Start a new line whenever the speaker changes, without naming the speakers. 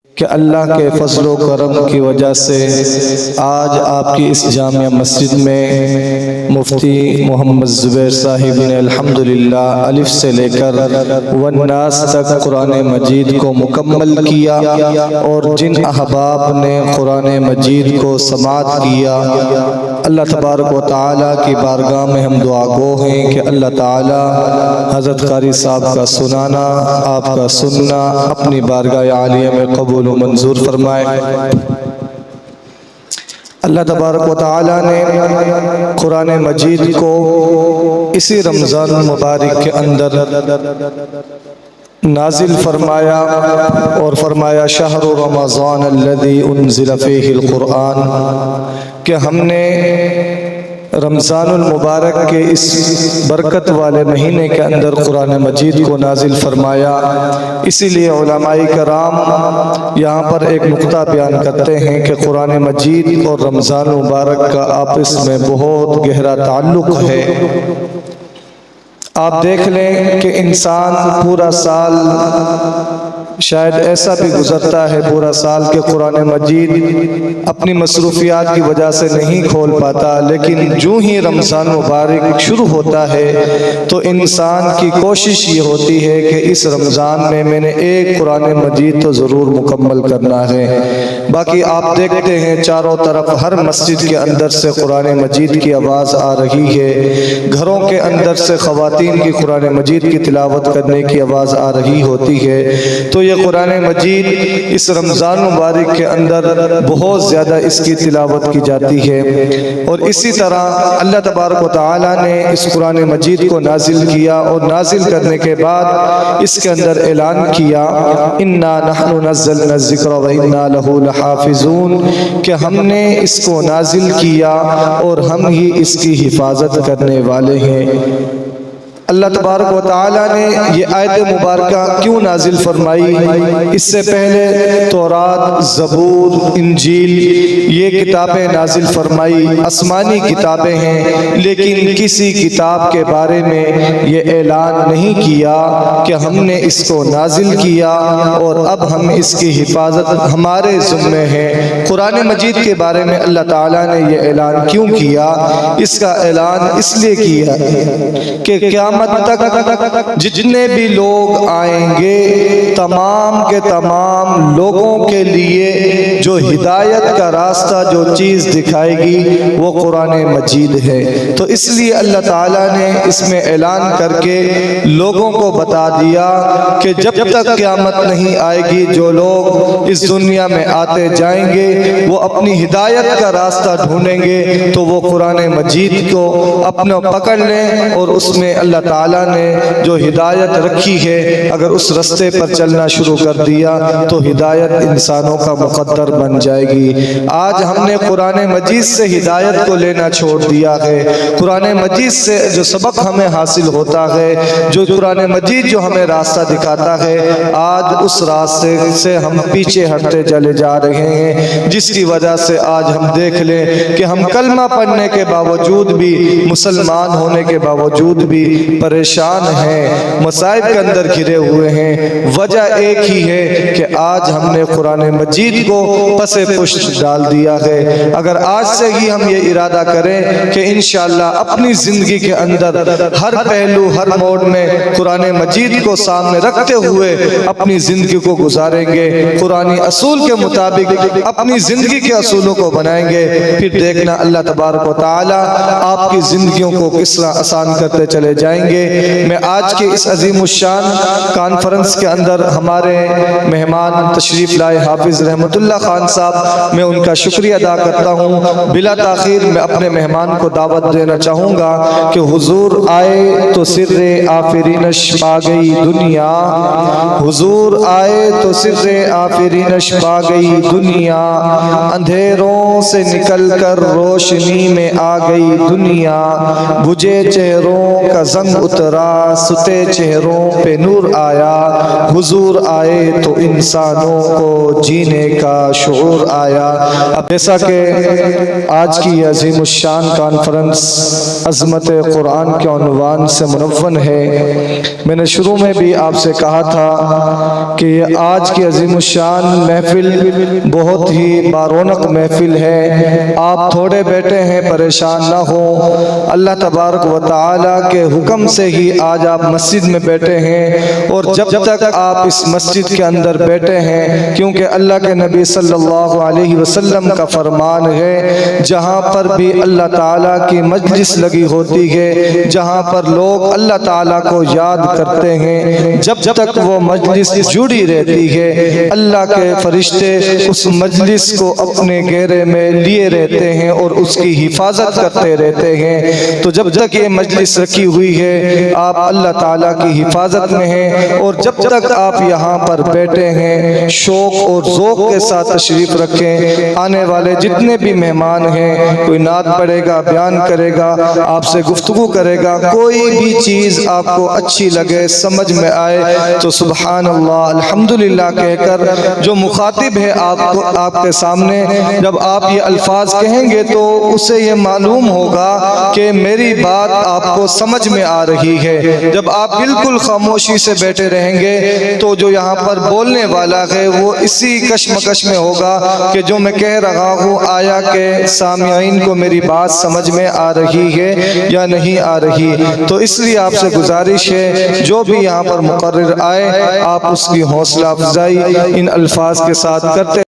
کہ اللہ کے فضل و کرم کی وجہ سے آج آپ کی اس جامع مسجد میں مفتی محمد زبیر صاحب نے الحمدللہ الف سے لے کر والناس تک قرآن مجید کو مکمل کیا، اور جن احباب نے قرآن مجید کو سماعت کیا، اللہ تبارک و تعالیٰ کی بارگاہ میں ہم دعا گو ہیں کہ اللہ تعالیٰ حضرت قاری صاحب کا سنانا، آپ کا سننا اپنی بارگاہ عالیہ میں قبول و منظور فرمائے۔ اللہ تبارک و تعالیٰ نے قرآن مجید کو اسی رمضان المبارک کے اندر نازل فرمایا اور فرمایا شہر رمضان الذی انزل فیہ القرآن، کہ ہم نے رمضان المبارک کے اس برکت والے مہینے کے اندر قرآن مجید کو نازل فرمایا۔ اسی لیے علماء کرام یہاں پر ایک نقطہ بیان کرتے ہیں کہ قرآن مجید اور رمضان المبارک کا آپس میں بہت گہرا تعلق ہے۔ آپ دیکھ لیں کہ انسان پورا سال شاید ایسا بھی گزرتا ہے پورا سال کہ قرآن مجید اپنی مصروفیات کی وجہ سے نہیں کھول پاتا، لیکن جو ہی رمضان مبارک شروع ہوتا ہے تو انسان کی کوشش یہ ہوتی ہے کہ اس رمضان میں نے ایک قرآن مجید تو ضرور مکمل کرنا ہے۔ باقی آپ دیکھتے ہیں چاروں طرف ہر مسجد کے اندر سے قرآن مجید کی آواز آ رہی ہے، گھروں کے اندر سے خواتین کی قرآن مجید کی تلاوت کرنے کی آواز آ رہی ہوتی ہے۔ تو یہ قرآن مجید اس رمضان مبارک کے اندر بہت زیادہ اس کی تلاوت کی جاتی ہے، اور اسی طرح اللہ تبارک و تعالیٰ نے اس قرآن مجید کو نازل کیا، اور نازل کرنے کے بعد اس کے اندر اعلان کیا اِنَّا نَحْنُ نَزَّلْنَا الذِّكْرَ وَإِنَّا لَهُ لَحَافِظُونَ، کہ ہم نے اس کو نازل کیا اور ہم ہی اس کی حفاظت کرنے والے ہیں۔ اللہ تبارک و تعالیٰ نے یہ آیت مبارکہ کیوں نازل فرمائی؟ اس سے پہلے تورات، زبور، انجیل یہ کتابیں نازل فرمائی، آسمانی کتابیں ہیں، لیکن کسی کتاب کے بارے میں یہ اعلان نہیں کیا کہ ہم نے اس کو نازل کیا اور اب ہم اس کی حفاظت ہمارے ذمے ہے۔ قرآن مجید کے بارے میں اللہ تعالیٰ نے یہ اعلان کیوں کیا؟ اس کا اعلان اس لیے کیا کہ قیامت تک جتنے بھی لوگ آئیں گے تمام کے تمام لوگوں کے لیے جو ہدایت کا راستہ جو چیز دکھائے گی وہ قرآن مجید ہے۔ تو اس لیے اللہ تعالیٰ نے اس میں اعلان کر کے لوگوں کو بتا دیا کہ جب تک قیامت نہیں آئے گی جو لوگ اس دنیا میں آتے جائیں گے وہ اپنی ہدایت کا راستہ ڈھونڈیں گے تو وہ قرآن مجید کو اپنا پکڑ لیں، اور اس میں اللہ تعالیٰ نے جو ہدایت رکھی ہے اگر اس رستے پر چلنا شروع کر دیا تو ہدایت انسانوں کا مقدر بن جائے گی۔ آج ہم نے قرآن مجید سے ہدایت کو لینا چھوڑ دیا ہے۔ قرآن مجید سے جو سبق ہمیں حاصل ہوتا ہے، جو قرآن مجید جو ہمیں راستہ دکھاتا ہے، آج اس راستے سے ہم پیچھے ہٹتے چلے جا رہے ہیں، جس کی وجہ سے آج ہم دیکھ لیں کہ ہم کلمہ پڑھنے کے باوجود بھی، مسلمان ہونے کے باوجود بھی پریشان ہیں، مصائب کے اندر گھرے ہوئے ہیں۔ وجہ ایک ہی ہے کہ آج ہم نے قرآن مجید کو پس پشت ڈال دیا ہے۔ اگر آج سے ہی ہم یہ ارادہ کریں کہ انشاءاللہ اپنی زندگی کے اندر ہر پہلو ہر موڑ میں قرآن مجید کو سامنے رکھتے ہوئے اپنی زندگی کو گزاریں گے، قرآنی اصول کے مطابق اپنی زندگی کے اصولوں کو بنائیں گے، پھر دیکھنا اللہ تبارک و تعالیٰ آپ کی زندگیوں کو کس طرح آسان کرتے چلے جائیں گے۔ میں آج کے اس عظیم الشان کانفرنس کے اندر ہمارے مہمان تشریف لائے حافظ رحمت اللہ خان صاحب، میں ان کا شکریہ ادا کرتا ہوں۔ بلا تاخیر میں اپنے مہمان کو دعوت دینا چاہوں گا کہ حضور آئے تو سر آفرینش پا گئی دنیا، حضور آئے تو سر آفرینش پا گئی دنیا، اندھیروں سے نکل کر روشنی میں آ گئی دنیا، بجھے چہروں کا زنگ اترا ستے چہروں پہ نور آیا، حضور آئے تو انسانوں کو جینے کا شعور آیا۔ اب جیسا کہ آج کی یہ عظیم الشان کانفرنس عظمت قرآن کے عنوان سے منون ہے، میں نے شروع میں بھی آپ سے کہا تھا کہ یہ آج کی عظیم الشان محفل بہت ہی بارونق محفل ہے۔ آپ تھوڑے بیٹھے ہیں، پریشان نہ ہوں، اللہ تبارک و تعالیٰ کے حکم سے ہی آج آپ مسجد میں بیٹھے ہیں، اور جب تک آپ اس مسجد کے اندر بیٹھے ہیں، کیونکہ اللہ کے نبی صلی اللہ علیہ وسلم کا فرمان ہے جہاں پر بھی اللہ تعالیٰ کی مجلس لگی ہوتی ہے، جہاں پر لوگ اللہ تعالیٰ کو یاد کرتے ہیں، جب تک وہ مجلس جڑی رہتی ہے اللہ کے فرشتے اس مجلس کو اپنے گھیرے میں لیے رہتے ہیں اور اس کی حفاظت کرتے رہتے ہیں۔ تو جب تک یہ مجلس رکھی ہوئی ہے آپ اللہ تعالیٰ کی حفاظت میں ہیں، اور جب تک آپ یہاں پر بیٹھے ہیں شوق اور ذوق کے ساتھ تشریف رکھیں۔ آنے والے جتنے بھی مہمان ہیں، کوئی نعت پڑھے گا، بیان کرے گا، آپ سے گفتگو کرے گا، کوئی بھی چیز آپ کو اچھی لگے، سمجھ میں آئے تو سبحان اللہ الحمدللہ کہہ کر جو مخاطب ہے آپ کے سامنے جب آپ یہ الفاظ کہیں گے تو اسے یہ معلوم ہوگا کہ میری بات آپ کو سمجھ میں آ رہی ہے۔ جب آپ بالکل خاموشی سے بیٹھے رہیں گے تو جو یہاں پر بولنے والا ہے وہ اسی کشمکش میں ہوگا کہ جو میں کہہ رہا ہوں آیا کہ سامعین کو میری بات سمجھ میں آ رہی ہے یا نہیں آ رہی۔ تو اس لیے آپ سے گزارش ہے جو بھی یہاں پر مقرر آئے آپ اس کی حوصلہ افزائی ان الفاظ کے ساتھ کرتے